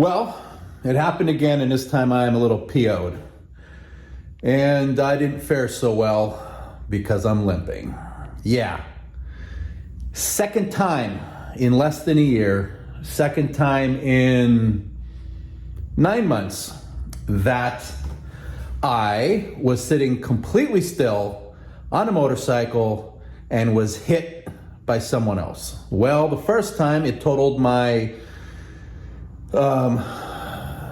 Well, it happened again, and this time I am a little PO'd. And I didn't fare so well because I'm limping. Yeah. Second time in less than a year, second time in 9 months that I was sitting completely still on a motorcycle and was hit by someone else. Well, the first time it totaled my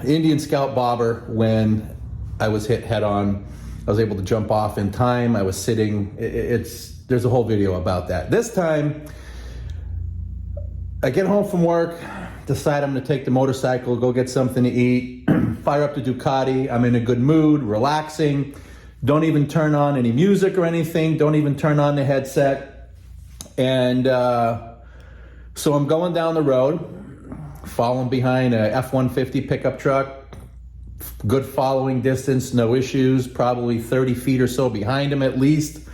Indian Scout bobber when I was hit head on. I was able to jump off in time. I was sitting, there's a whole video about that. This time, I get home from work, decide I'm gonna take the motorcycle, go get something to eat, fire up the Ducati. I'm in a good mood, relaxing. Don't even turn on any music or anything. Don't even turn on the headset. And so I'm going down the road, following behind a F-150 pickup truck, good following distance, no issues, probably 30 feet or so behind him at least,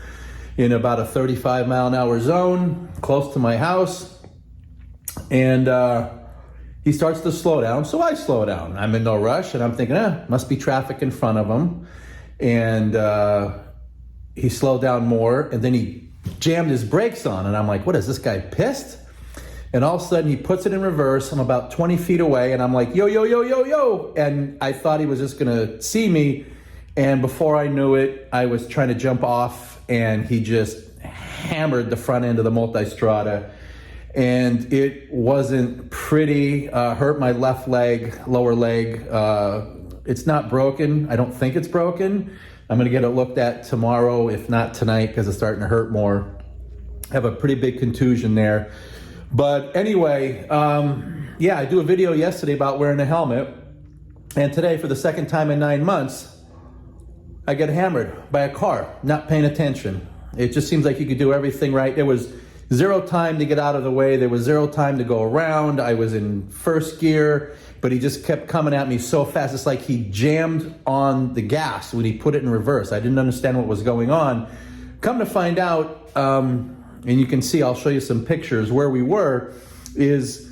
in about a 35 mile an hour zone, close to my house. And he starts to slow down, so I slow down. I'm in no rush, and I'm thinking, must be traffic in front of him. And he slowed down more, and then he jammed his brakes on, and I'm like, what, is this guy pissed? And all of a sudden he puts it in reverse. I'm about 20 feet away, and I'm like, yo, yo, yo, yo, yo. And I thought he was just gonna see me. And before I knew it, I was trying to jump off, and he just hammered the front end of the Multistrada. And it wasn't pretty, hurt my left leg, lower leg. It's not broken. I don't think it's broken. I'm gonna get it looked at tomorrow, if not tonight, because it's starting to hurt more. I have a pretty big contusion there. But anyway, yeah, I do a video yesterday about wearing a helmet. And today, for the second time in 9 months, I get hammered by a car, not paying attention. It just seems like you could do everything right. There was zero time to get out of the way. There was zero time to go around. I was in first gear, but he just kept coming at me so fast. It's like he jammed on the gas when he put it in reverse. I didn't understand what was going on. Come to find out, and you can see, I'll show you some pictures where we were, is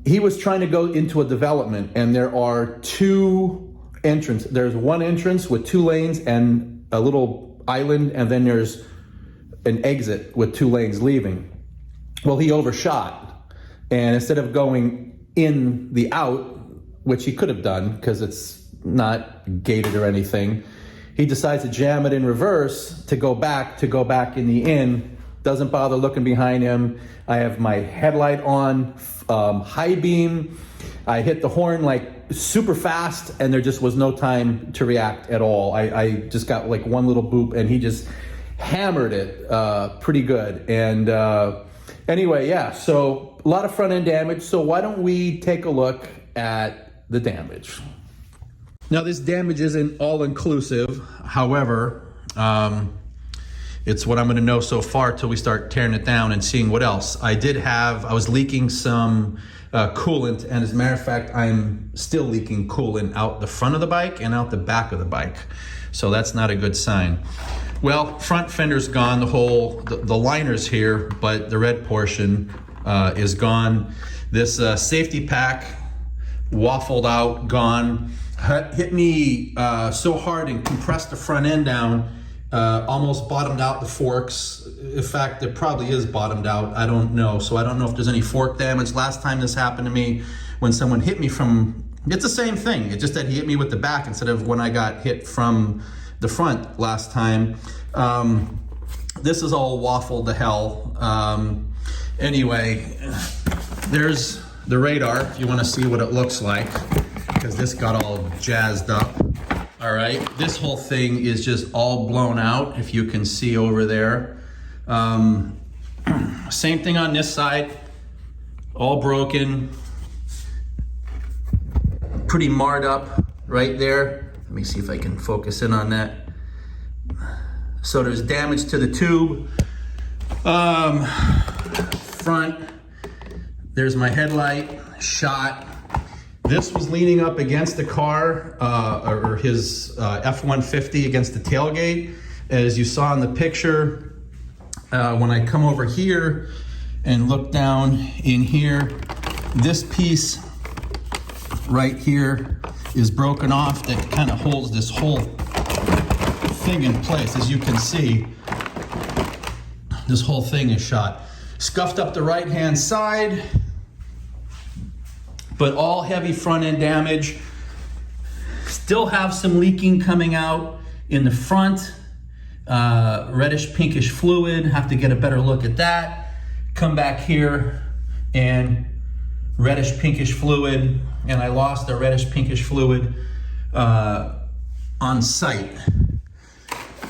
he was trying to go into a development, and there are two entrances. There's one entrance with 2 lanes and a little island, and then there's an exit with 2 lanes leaving. Well, he overshot, and instead of going in the out, which he could have done because it's not gated or anything, he decides to jam it in reverse to go back in the in. Doesn't bother looking behind him. I have my headlight on, high beam. I hit the horn like super fast, and there just was no time to react at all. I just got like one little boop, and he just hammered it pretty good. And anyway, yeah, so a lot of front end damage. So why don't we take a look at the damage? Now, this damage isn't all inclusive. However, it's what I'm gonna know so far till we start tearing it down and seeing what else. I was leaking some coolant, and as a matter of fact, I'm still leaking coolant out the front of the bike and out the back of the bike. So that's not a good sign. Well, front fender's gone, the liner's here, but the red portion is gone. This safety pack waffled out, gone. Hit me so hard and compressed the front end down, almost bottomed out the forks. In fact, it probably is bottomed out. I don't know. So I don't know if there's any fork damage. Last time this happened to me, when someone hit me from, it's the same thing. It's just that he hit me with the back instead of when I got hit from the front last time. This is all waffled to hell. Anyway, there's the radar if you want to see what it looks like, because this got all jazzed up. All right, this whole thing is just all blown out, if you can see over there. Same thing on this side, all broken, pretty marred up right there. Let me see if I can focus in on that. So there's damage to the tube. Front, there's my headlight, shot. This was leaning up against the car, or his F-150 against the tailgate. As you saw in the picture, when I come over here and look down in here, this piece right here is broken off that kind of holds this whole thing in place. As you can see, this whole thing is shot. Scuffed up the right-hand side, but all heavy front-end damage. Still have some leaking coming out in the front. Reddish pinkish fluid, have to get a better look at that. Come back here and reddish pinkish fluid, and I lost the reddish pinkish fluid on site.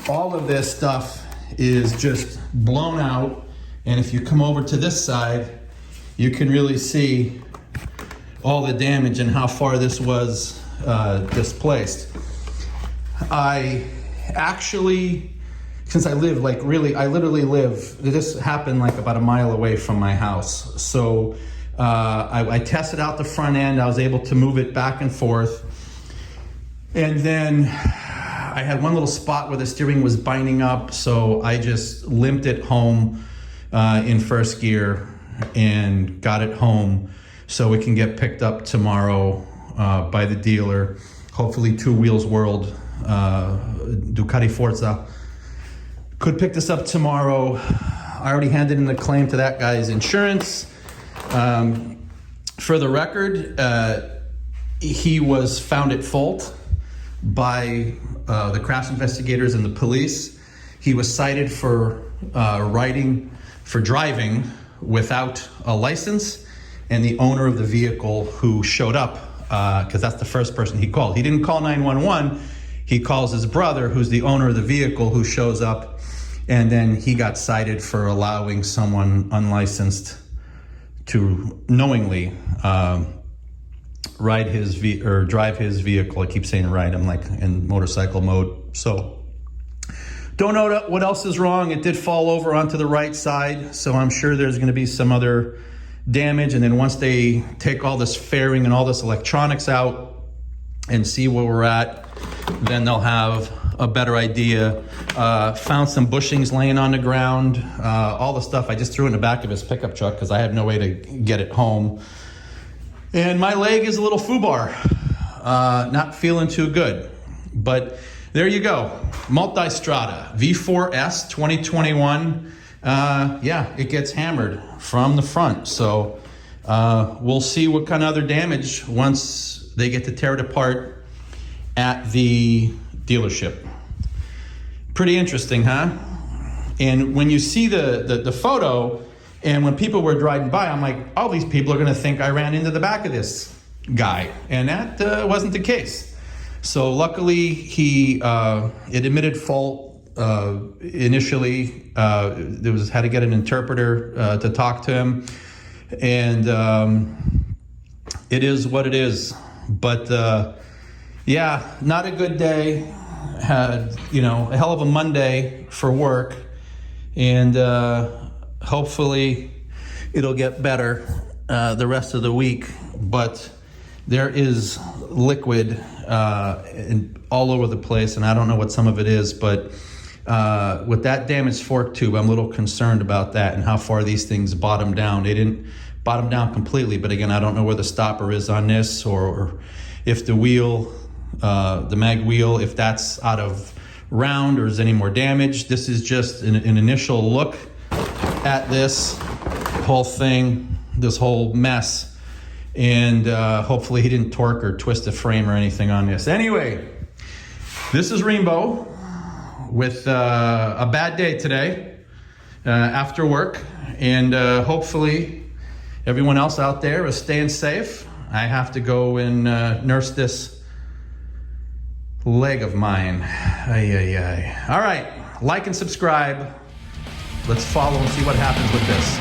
All of this stuff is just blown out, and if you come over to this side, you can really see all the damage and how far this was displaced. I actually, since I live I literally live, this happened like about a mile away from my house. So I tested out the front end. I was able to move it back and forth. And then I had one little spot where the steering was binding up. So I just limped it home in first gear and got it home so it can get picked up tomorrow by the dealer. Hopefully Two Wheels World, Ducati Forza, could pick this up tomorrow. I already handed in the claim to that guy's insurance. For the record, he was found at fault by the crash investigators and the police. He was cited for driving without a license, and the owner of the vehicle who showed up, because that's the first person he called. He didn't call 911. He calls his brother, who's the owner of the vehicle, who shows up, and then he got cited for allowing someone unlicensed to knowingly drive his vehicle. I keep saying ride, I'm like in motorcycle mode. So don't know what else is wrong. It did fall over onto the right side, so I'm sure there's going to be some other damage. And then once they take all this fairing and all this electronics out and see where we're at, then they'll have a better idea. Found some bushings laying on the ground, all the stuff I just threw in the back of his pickup truck because I had no way to get it home. And my leg is a little foobar, not feeling too good. But there you go, Multistrada V4S 2021. Yeah, it gets hammered from the front. So we'll see what kind of other damage once they get to tear it apart at the dealership. Pretty interesting, huh? And when you see the photo, and when people were driving by, I'm like, all these people are gonna think I ran into the back of this guy. And that wasn't the case. So luckily, it admitted fault initially. Had to get an interpreter to talk to him. And it is what it is. But yeah, not a good day. Had, a hell of a Monday for work, and hopefully it'll get better the rest of the week. But there is liquid all over the place, and I don't know what some of it is, but with that damaged fork tube, I'm a little concerned about that and how far these things bottom down. They didn't bottom down completely, but again, I don't know where the stopper is on this, or if the wheel, the mag wheel, if that's out of round or is any more damage. This is just an initial look at this whole thing, this whole mess. And hopefully he didn't torque or twist the frame or anything on this. Anyway, this is Rainbow with a bad day today after work. And hopefully everyone else out there is staying safe. I have to go and nurse this leg of mine. Ay, ay, ay. All right, like and subscribe. Let's follow and see what happens with this.